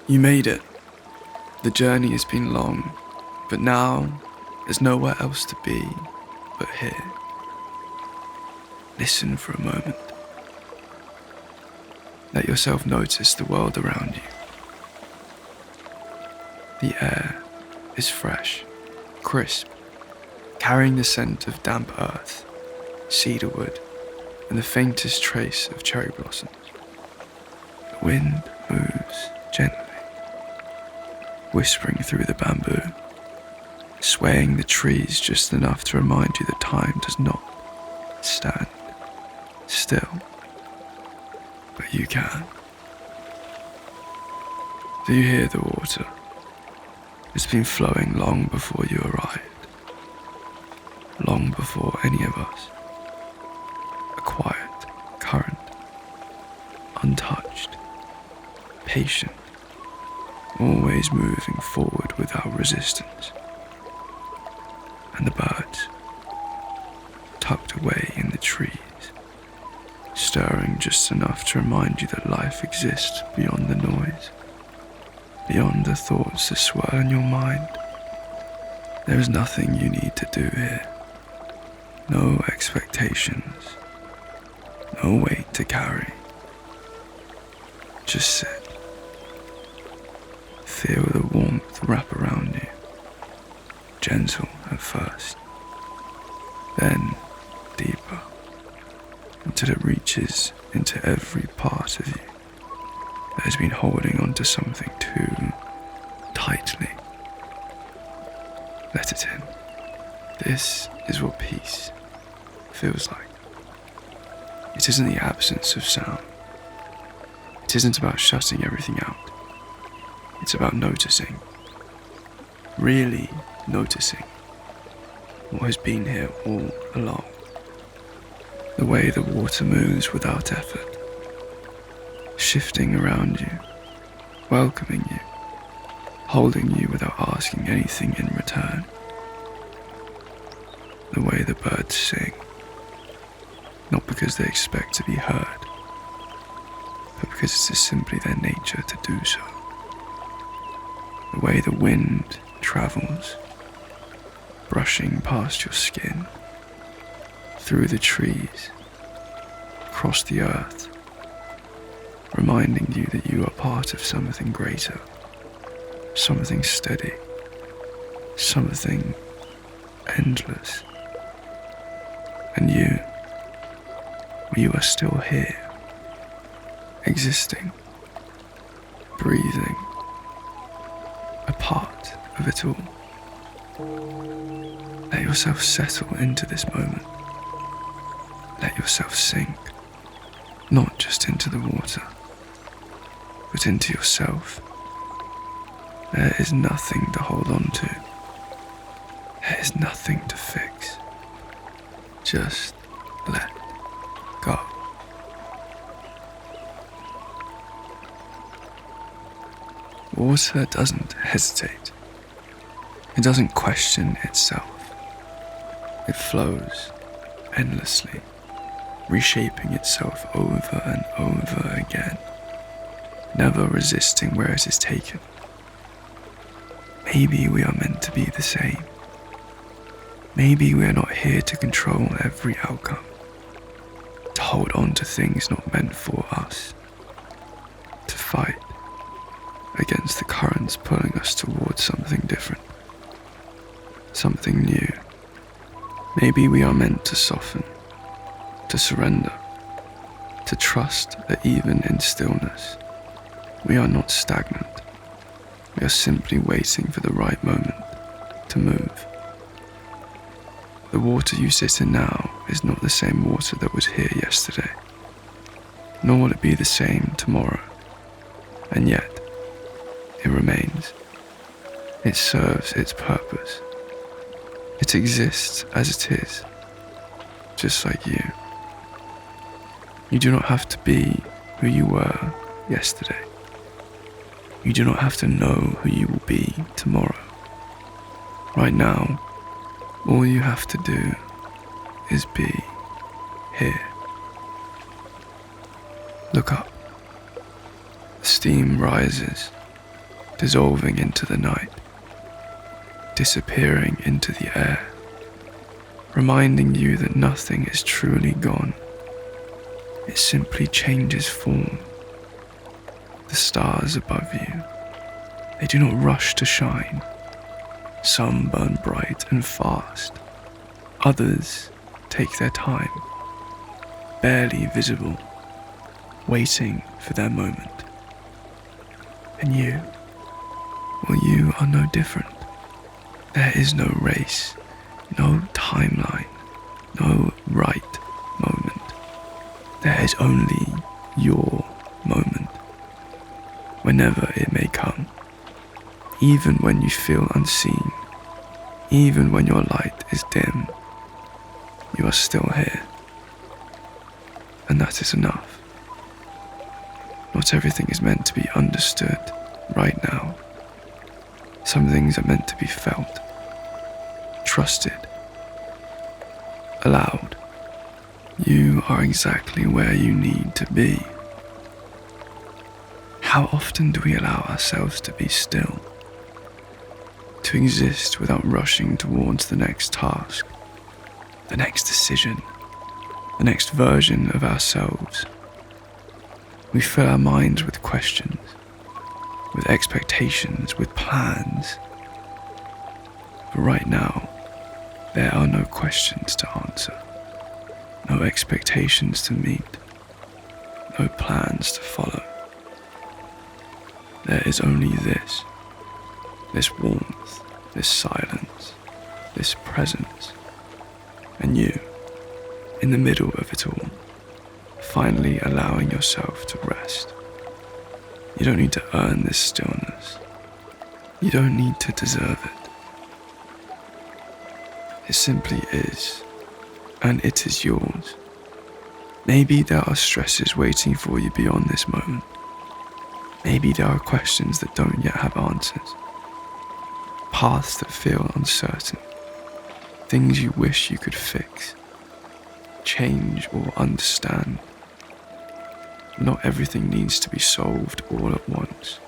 You made it. The journey has been long, but now there's nowhere else to be but here. Listen for a moment. Let yourself notice the world around you. The air is fresh, crisp, carrying the scent of damp earth, cedar wood, and the faintest trace of cherry blossoms. The wind moves gently, whispering through the bamboo, swaying the trees just enough to remind you that time does not stand still. But you can. Do you hear the water? It's been flowing long before you arrived. Long before any of us. A quiet current. Untouched. Patient. Always moving forward without resistance. And the birds, tucked away in the trees, stirring just enough to remind you that life exists beyond the noise, beyond the thoughts that swirl in your mind. There is nothing you need to do here. No expectations. No weight to carry. Just sit. Feel the warmth wrap around you. Gentle at first, then deeper, until it reaches into every part of you that has been holding onto something too tightly. Let it in. This is what peace feels like. It isn't the absence of sound. It isn't about shutting everything out. It's about noticing. Really noticing what has been here all along. The way the water moves without effort, shifting around you, welcoming you, holding you without asking anything in return. The way the birds sing, not because they expect to be heard, but because it is simply their nature to do so. The way the wind travels, brushing past your skin, through the trees, across the earth, reminding you that you are part of something greater, something steady, something endless. And you are still here, existing, breathing, a part of it all. Let yourself settle into this moment. Let yourself sink, not just into the water, but into yourself. There is nothing to hold on to. There is nothing to fix. Just let go. Water doesn't hesitate. It doesn't question itself. It flows endlessly, reshaping itself over and over again, never resisting where it is taken. Maybe we are meant to be the same. Maybe we are not here to control every outcome, to hold on to things not meant for us, to fight against the currents pulling us towards something different, something new. Maybe we are meant to soften, to surrender, to trust that even in stillness, we are not stagnant. We are simply waiting for the right moment to move. The water you sit in now is not the same water that was here yesterday, nor will it be the same tomorrow. And yet, it remains. It serves its purpose. It exists as it is, just like you. You do not have to be who you were yesterday. You do not have to know who you will be tomorrow. Right now, all you have to do is be here. Look up. The steam rises, dissolving into the night, disappearing into the air, reminding you that nothing is truly gone. It simply changes form. The stars above you, they do not rush to shine. Some burn bright and fast. Others take their time, barely visible, waiting for their moment. And you, well, you are no different. There is no race, no timeline, no right moment. There is only your moment, whenever it may come. Even when you feel unseen, even when your light is dim, you are still here. And that is enough. Not everything is meant to be understood right now. Some things are meant to be felt, trusted, allowed. You are exactly where you need to be. How often do we allow ourselves to be still? To exist without rushing towards the next task, the next decision, the next version of ourselves. We fill our minds with questions, with expectations, with plans. But right now, there are no questions to answer, no expectations to meet, no plans to follow. There is only this warmth, this silence, this presence, and you, in the middle of it all, finally allowing yourself to rest. You don't need to earn this stillness. You don't need to deserve it. It simply is, and it is yours. Maybe there are stresses waiting for you beyond this moment. Maybe there are questions that don't yet have answers. Paths that feel uncertain. Things you wish you could fix, change or understand. Not everything needs to be solved all at once.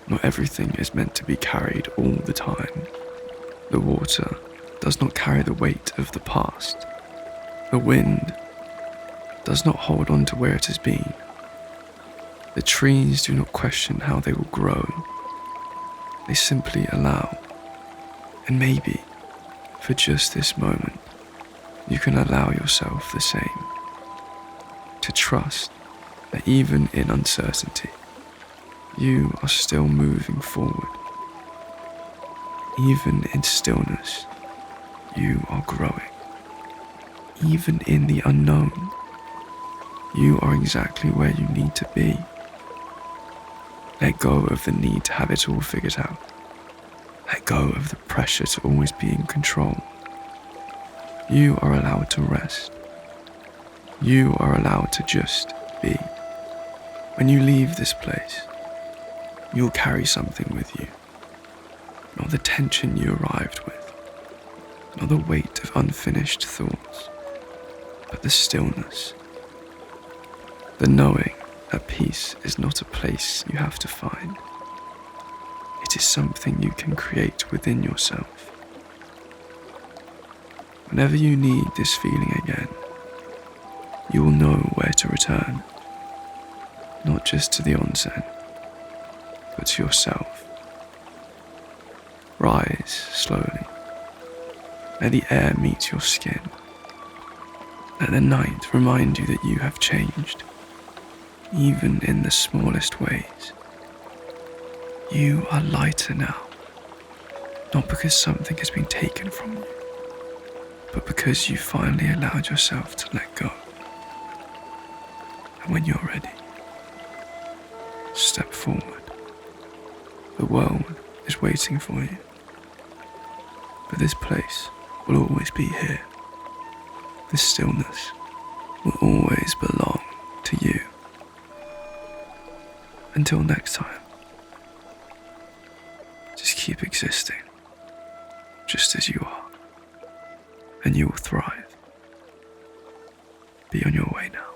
Not everything is meant to be carried all the time. The water does not carry the weight of the past. The wind does not hold on to where it has been. The trees do not question how they will grow. They simply allow. And maybe, for just this moment, you can allow yourself the same. To trust that even in uncertainty, you are still moving forward. Even in stillness, you are growing. Even in the unknown, you are exactly where you need to be. Let go of the need to have it all figured out. Let go of the pressure to always be in control. You are allowed to rest. You are allowed to just be. When you leave this place, you'll carry something with you. Not the tension you arrived with, not the weight of unfinished thoughts, but the stillness. The knowing that peace is not a place you have to find. It is something you can create within yourself. Whenever you need this feeling again, you will know where to return. Not just to the onsen, but to yourself. Rise slowly. Let the air meet your skin. Let the night remind you that you have changed, even in the smallest ways. You are lighter now, not because something has been taken from you, but because you finally allowed yourself to let go. And when you're ready, step forward. The world is waiting for you, but this place will always be here. This stillness will always belong to you. Until next time, just keep existing, just as you are, and you will thrive. Be on your way now.